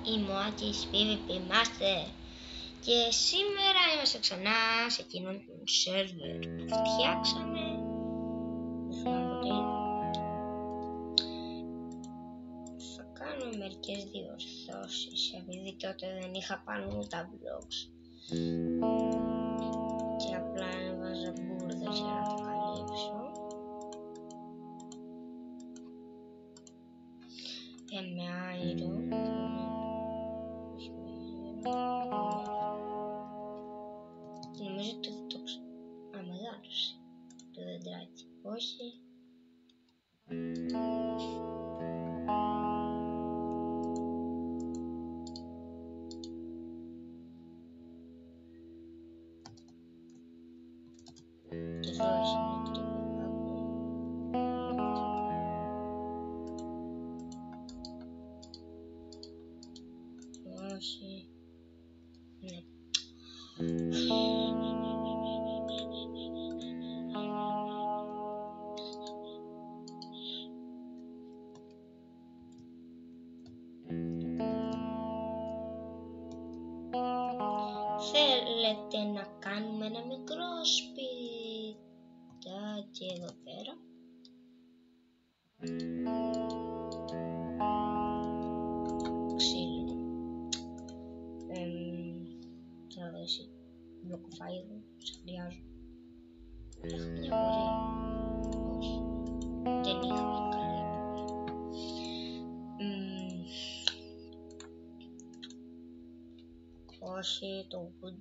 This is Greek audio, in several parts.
Είμαι ο Άκης PvP Master και σήμερα είμαστε ξανά σε εκείνον τον σερβερ που φτιάξαμε. Δεν θυμάμαι ποτέ. Θα κάνουμε μερικές διορθώσεις επειδή τότε δεν είχα πάνω τα vlogs και απλά έβαζα μπουρδες για να το καλύψω. Με iron. Νομίζω ότι θα το μεγάλωσε το δεντράκι. Όχι. Και εδώ είναι το κάπου. Όχι. Ναι. Θέλετε να κάνουμε ένα μικρό σπιτάκι εδώ πέρα. Ξύλο. Θα δώσει μπλοκοφάιδο, σε χρειάζω. Έχω μια πορεία. Όχι. Δεν είχα μια καλή πορεία. Όχι το wood.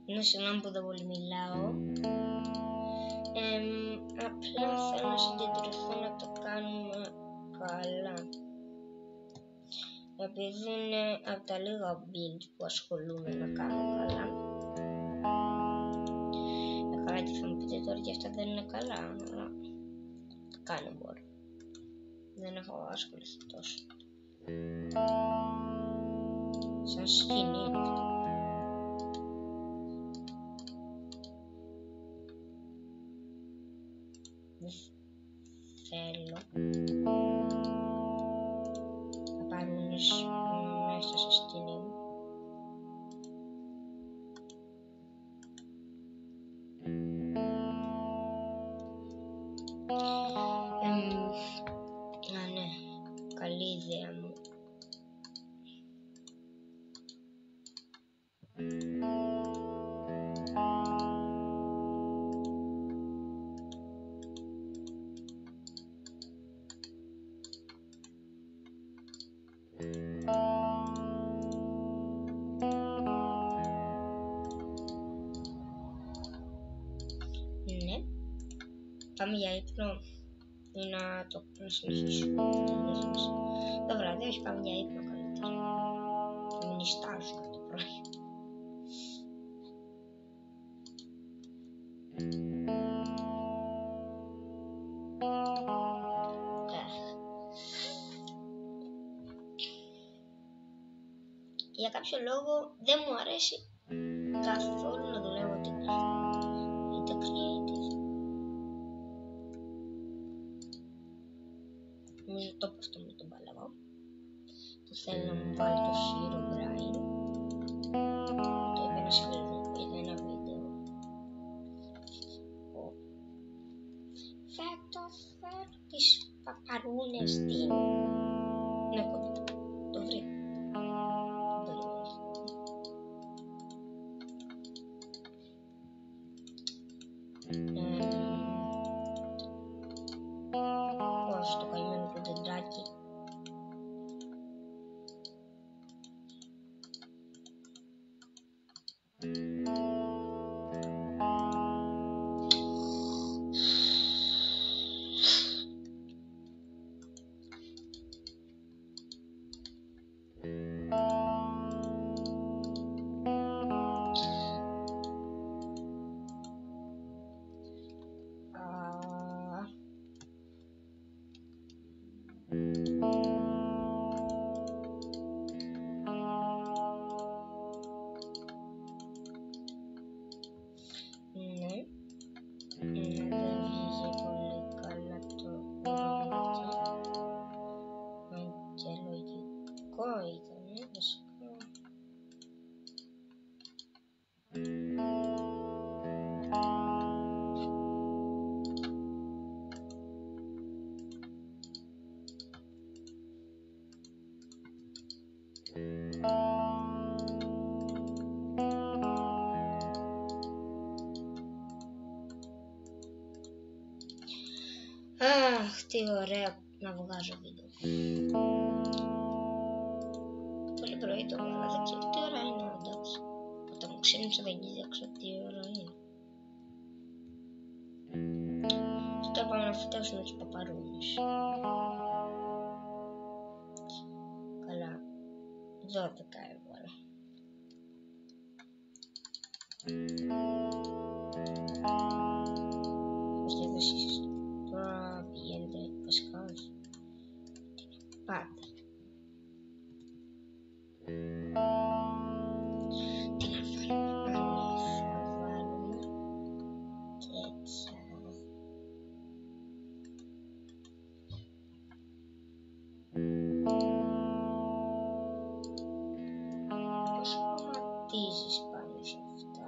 Είναι συγγνώμη που δεν πολύ μιλάω. Απλά θέλω να συγκεντρωθώ να το κάνουμε καλά. Επειδή είναι από τα λίγα build που ασχολούμαι να κάνω καλά. Καλά, και θα μου πείτε τώρα και αυτά δεν είναι καλά, αλλά κάνω μπορώ. Δεν έχω ασχοληθεί τόσο. Σαν σκηνή είναι αυτό. Θέλω να πάρουν μέσα σε σκηνή μου. Ναι, καλή ιδέα μου. Ναι, πάμε για ύπνο ή να συνεχίσουμε το βράδυ. Όχι, πάμε για ύπνο καλύτερα. Να μην νηστάζουμε το πρωί. Για κάποιο λόγο δεν μου αρέσει καθόλου να δουλεύω την είτε creative. Νομίζω το πω αυτό με τον παλαβό που θέλει να μου βάλει το Herobrine. Το είπε ένας φίλος μου για ένα βίντεο. Θα το φέρω τις παπαρούνες στην... Ναι, το βρήκα. Όχι, το καημένο του δεντράκι. Αχ, τι ωραία να βγάζω βίντεο. Πολύ πρωί το βάλα, δεν ξέρω τι ώρα είναι, εντάξει. Όταν μου ξύπνησα δεν ξέρω τι ώρα είναι. Τώρα πάμε να φυτέψουμε τους παπαρούνες. Καλά, 12 έβαλα. Πώς θα δώσεις τώρα πηγαίνετε βασικά όχι. Πάτε. Τι να βάλουμε, θα βάλουμε κέτσα. Πώς χρωματίζεις πάνω σε αυτά.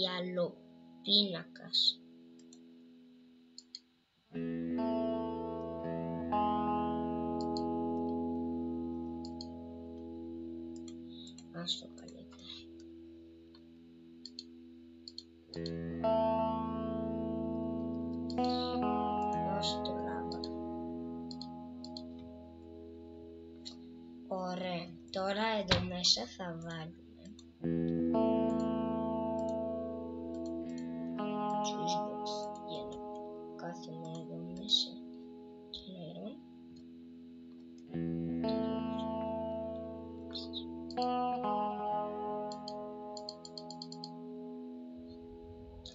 Ιαλοπίνακας. Ας το καλύτερα. Ας το λάβα. Ωραία. Τώρα εδώ μέσα θα βάλουμε για να κάθουμε εδώ μέσα και νερό.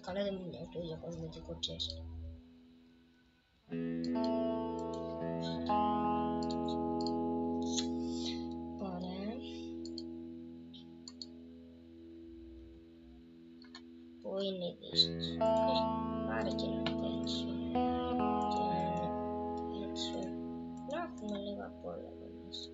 Καλά δεν μου λέει το ίδιο κοσμητικό τσέστο. Ωραία. Πού είναι η δύση. Πάρε και ένα τέτοιο. Και ένα τέτοιο. Να έχουμε λίγα απ' όλα εδώ μέσα.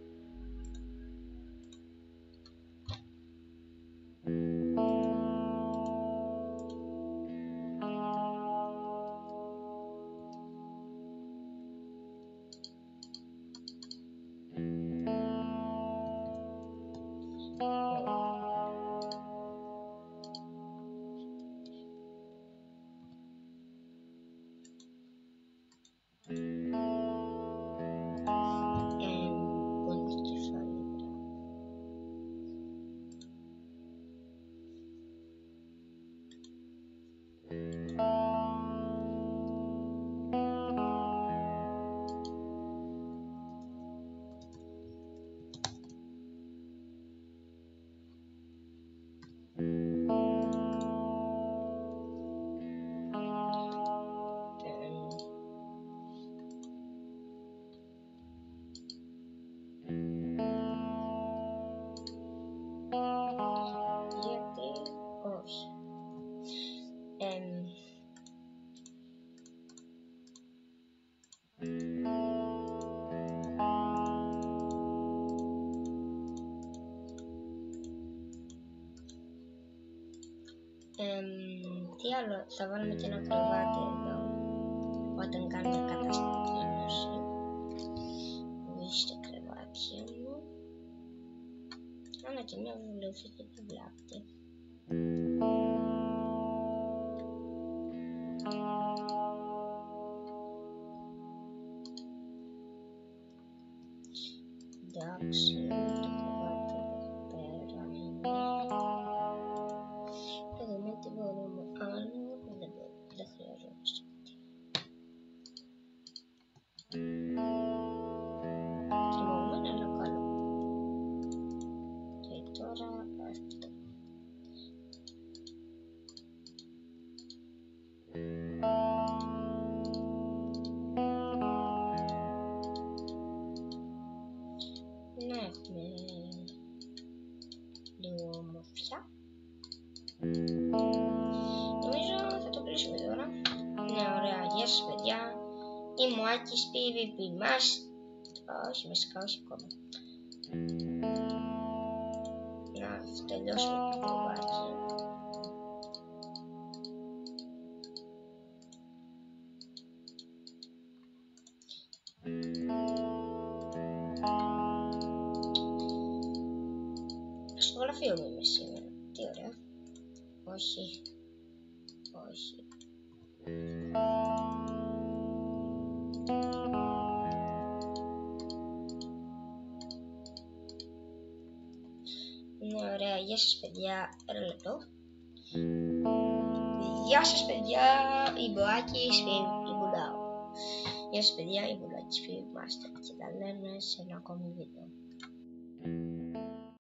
Τι άλλο, θα βάλουμε και ένα κρεβάτι εδώ όταν κάνουμε κατασκήνωση. και μια βιβλιοθήκη δεν βλάπτει. Εντάξει, το κρεβάτι εδώ πέρα είναι. Να δούμε τι μπορούμε άλλο. Δεν χρειαζόμαστε. Τριμωγμένο αλλά καλό. Και τώρα αυτό. Να έχουμε λίγο ομορφιά. Νομίζω θα το κλείσουμε τώρα. Ναι, ωραία. Γεια σας παιδιά. Είμαι ο Άκης PvP Master. Όχι, βασικά όχι ακόμα. Να τελειώσουμε το κομμάτι. Στο γραφείο μου είμαι σήμερα. Τι ωραία. Όχι. Όχι. Ναι, ωραία. Γεια σας παιδιά. Ένα λεπτό. Γεια σας παιδιά. Είμαι ο Άκης PvP Master. Γεια σας παιδιά. Είμαι ο Άκης PvP Master. Και τα λέμε σε ένα ακόμη βίντεο.